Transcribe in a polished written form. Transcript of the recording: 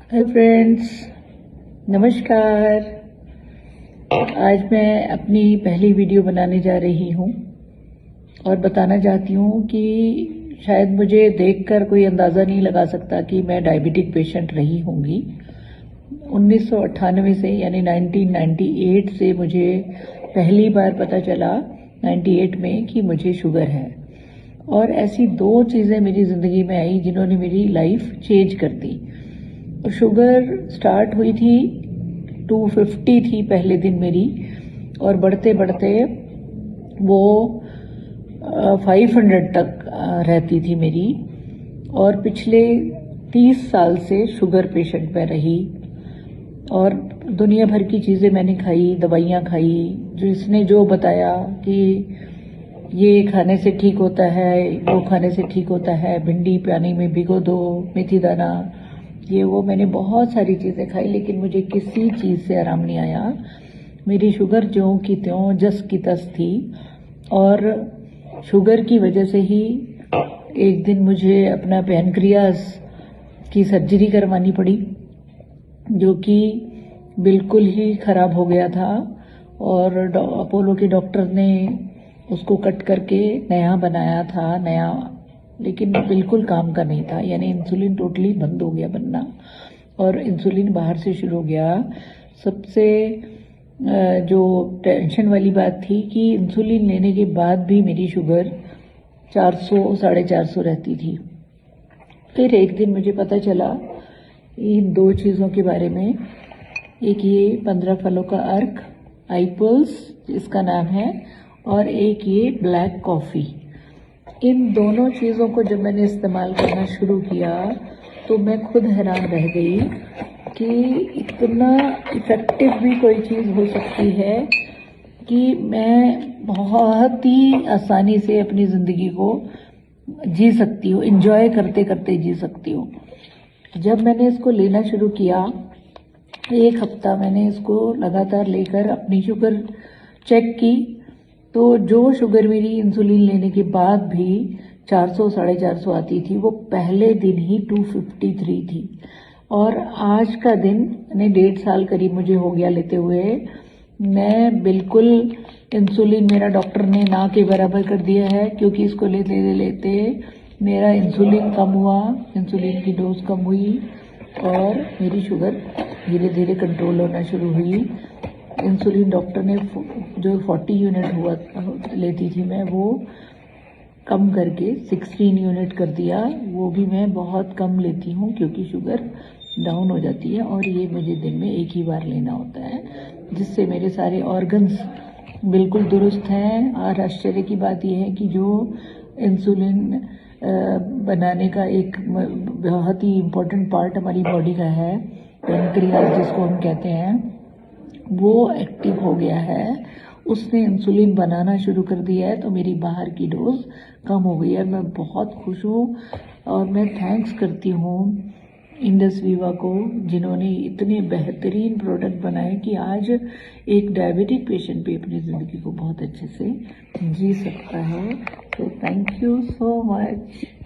Hi friends, नमस्कार। आज मैं अपनी पहली वीडियो बनाने जा रही हूँ और बताना चाहती हूँ कि शायद मुझे देखकर कोई अंदाज़ा नहीं लगा सकता कि मैं डायबिटिक पेशेंट रही होंगी। 1998 से यानी 1998 से मुझे पहली बार पता चला 98 में कि मुझे शुगर है। और ऐसी दो चीज़ें मेरी ज़िंदगी में आई जिन्होंने मेरी लाइफ चेंज कर दी। शुगर स्टार्ट हुई थी 250 थी पहले दिन मेरी, और बढ़ते बढ़ते वो 500 तक रहती थी मेरी। और पिछले 30 साल से शुगर पेशेंट में रही और दुनिया भर की चीज़ें मैंने खाई, दवाइयाँ खाई, जिसने जो बताया कि ये खाने से ठीक होता है, वो खाने से ठीक होता है, भिंडी पानी में भिगो दो, मेथी दाना, ये वो मैंने बहुत सारी चीज़ें खाई, लेकिन मुझे किसी चीज़ से आराम नहीं आया। मेरी शुगर ज्यों की त्यों जस की तस थी। और शुगर की वजह से ही एक दिन मुझे अपना पैनक्रियास की सर्जरी करवानी पड़ी, जो कि बिल्कुल ही ख़राब हो गया था। और अपोलो के डॉक्टर ने उसको कट करके नया बनाया था, नया, लेकिन बिल्कुल काम का नहीं था। यानी इंसुलिन टोटली बंद हो गया बनना और इंसुलिन बाहर से शुरू हो गया। सबसे जो टेंशन वाली बात थी कि इंसुलिन लेने के बाद भी मेरी शुगर 400 450 रहती थी। फिर एक दिन मुझे पता चला इन दो चीज़ों के बारे में। एक ये 15 फलों का अर्क, आईपल्स इसका नाम है, और एक ये ब्लैक कॉफ़ी। इन दोनों चीज़ों को जब मैंने इस्तेमाल करना शुरू किया तो मैं खुद हैरान रह गई कि इतना इफ़ेक्टिव भी कोई चीज़ हो सकती है कि मैं बहुत ही आसानी से अपनी ज़िंदगी को जी सकती हूँ, एंजॉय करते करते जी सकती हूँ। जब मैंने इसको लेना शुरू किया, एक हफ्ता मैंने इसको लगातार लेकर अपनी शुगर चेक की, तो जो शुगर मेरी इंसुलिन लेने के बाद भी 400 450 आती थी, वो पहले दिन ही 253 थी। और आज का दिन यानी 1.5 साल करीब मुझे हो गया लेते हुए, मैं बिल्कुल इंसुलिन, मेरा डॉक्टर ने ना के बराबर कर दिया है, क्योंकि इसको लेते लेते मेरा इंसुलिन कम हुआ, इंसुलिन की डोज कम हुई और मेरी शुगर धीरे धीरे कंट्रोल होना शुरू हुई। इंसुलिन डॉक्टर ने जो 40 यूनिट हुआ लेती थी मैं, वो कम करके 16 यूनिट कर दिया। वो भी मैं बहुत कम लेती हूँ क्योंकि शुगर डाउन हो जाती है, और ये मुझे दिन में एक ही बार लेना होता है, जिससे मेरे सारे ऑर्गन्स बिल्कुल दुरुस्त हैं। और आश्चर्य की बात यह है कि जो इंसुलिन बनाने का एक बहुत ही इम्पोर्टेंट पार्ट हमारी बॉडी का है, पैनक्रियास जिसको हम कहते हैं, वो एक्टिव हो गया है। उसने इंसुलिन बनाना शुरू कर दिया है, तो मेरी बाहर की डोज कम हो गई है। मैं बहुत खुश हूँ और मैं थैंक्स करती हूँ इंडस वीवा को, जिन्होंने इतने बेहतरीन प्रोडक्ट बनाए कि आज एक डायबिटिक पेशेंट भी अपनी ज़िंदगी को बहुत अच्छे से जी सकता है। तो थैंक यू सो मच।